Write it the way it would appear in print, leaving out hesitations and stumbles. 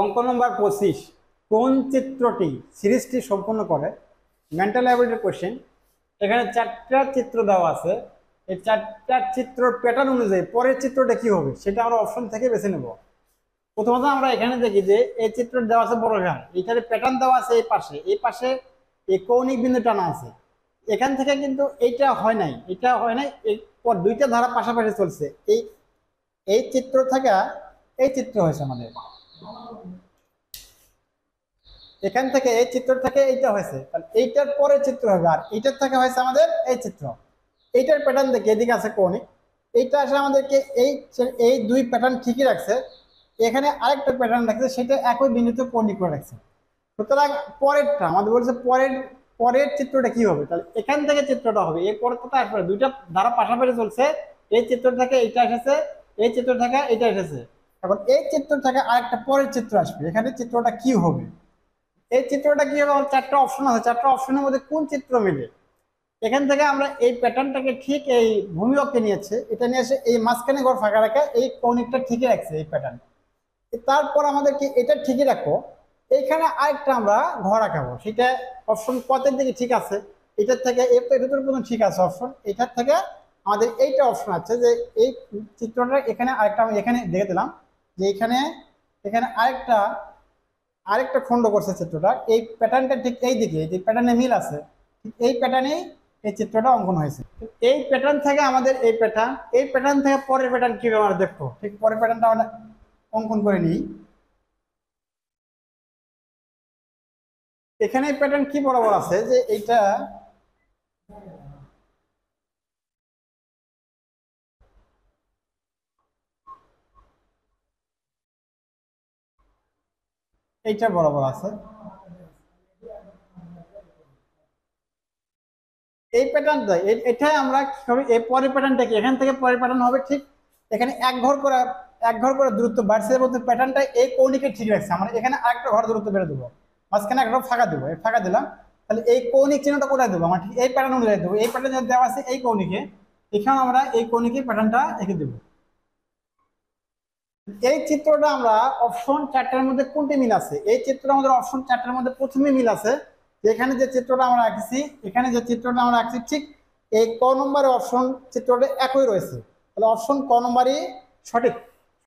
অঙ্ক নম্বর 25, কোন চিত্রটি সিরিজটি সম্পূর্ণ করে? Mental ability question. এখানে 4টা চিত্র দেওয়া আছে। এই 4টা চিত্রের প্যাটার্ন অনুযায়ী পরের চিত্রটা কি হবে সেটা আমরা অপশন থেকে বেছে নেব। প্রথমত আমরা এখানে দেখি যে এই চিত্র দেওয়া আছে বড় ঘর, এইটার প্যাটার্ন দেওয়া আছে এই পাশে এই কৌণিক বিন্দু টানা আছে। এখান থেকে কিন্তু এইটা হয় নাই, এই পর দুইটা ধারা পাশাপাশি চলছে। এই এই চিত্র থেকে এই চিত্র হয়েছে আমাদের, এখান থেকে এই চিত্র থেকে এইটা হয়েছে, তাহলে এইটার পরে চিত্র হবে, আর এইটার থেকে হয়েছে আমাদের এই চিত্র। এইটার প্যাটার্ন দেখে এদিকে আছে কৌণিক, এইটা আসে আমাদেরকে এই এই দুই প্যাটার্ন ঠিকই রাখছে। এখানে আরেকটা প্যাটার্ন রাখছে, সেটা একই বিন্দুতে কৌণিক করে রাখছে। সুতরাং পরেরটা আমাদের বলছে পরের পরের চিত্রটা কি হবে, তাহলে এখান থেকে চিত্রটা হবে, এই পরেরটা আসবে, দুইটা ধারা পাশাপাশি চলছে। এই চিত্র থেকে এইটা এসেছে, এই চিত্র থেকে এইটা এসেছে। এখন এই চিত্র থেকে আরেকটা পরের চিত্র আসবে, এখানে চিত্রটা কি হবে? এই চিত্রটা কি হবে? আমার 4টা অপশন আছে, 4টা অপশনের মধ্যে কোন চিত্র মিলে? এখান থেকে আমরা এই প্যাটার্নটাকে ঠিক এই ভূমি অক্ষে নিয়েছে, এটা নিয়ে এসে এই মাঝখানে ঘর ফাঁকা রাখা, এই কৌণিকটা ঠিকই রাখছে এই প্যাটার্ন। তারপর আমাদেরকে এটা ঠিকই রাখো, এইখানে আরেকটা আমরা ঘর আঁকাবো, সেটা অপশন কতের দিকে ঠিক আছে, এটার থেকে এটার পর্যন্ত ঠিক আছে অপশন। এটার থেকে আমাদের এইটা অপশন আছে যে এই চিত্রটা এখানে আরেকটা আমি এখানে দেখে দিলাম যে এখানে এখানে আরেকটা আরেকটা খণ্ড করছে চিত্রটা, এই প্যাটার্নটা ঠিক এই দিকে, এই প্যাটার্নে মিল আছে, ঠিক এই প্যাটার্নেই এই চিত্রটা অঙ্কন হয়েছে। এই প্যাটার্ন থেকে আমাদের এই প্যাটার্ন থেকে পরের প্যাটার্ন কি আমরা দেখবো, ঠিক পরের প্যাটার্নটা আমরা অঙ্কন করে নিই। এখানে প্যাটার্ন কি বরাবর আছে যে এইটা এইটা বরাবর আছে, এই প্যাটার্নটা এটাই আমরা কি হবে, এই পরের প্যাটার্নটা কি এখান থেকে পরের প্যাটার্ন হবে, ঠিক এখানে এক ঘর করে দূরত্ব বাড়ছে, বলতে প্যাটার্নটা এই কৌণিকে ঠিক রাখছে। আমরা এখানে আরেকটা ঘর দূরত্ব বেড়ে দেবো, মাঝখানে একটা ফাঁকা দেবো, এই ফাঁকা দিলাম, তাহলে এই কৌণিক চিহ্নটা কোথায় দেবো, আমরা ঠিক এই প্যাটার্ন অনুযায়ী দেবো। এই প্যাটার্ন দেওয়া আছে এই কৌণিকে, এখানে আমরা এই কৌণিকে প্যাটার্নটা এঁকে দেবো। এই চিত্রটা আমরা অপশন 4টার মধ্যে কোনটি মিল আছে? এই চিত্রটা আমাদের অপশন 4টার মধ্যে প্রথমে মিল আছে, এখানে যে চিত্রটা আমরা আঁকছি, ঠিক এই ক নম্বরের অপশন চিত্রটা একই রয়েছে, তাহলে অপশন ক নম্বরই সঠিক।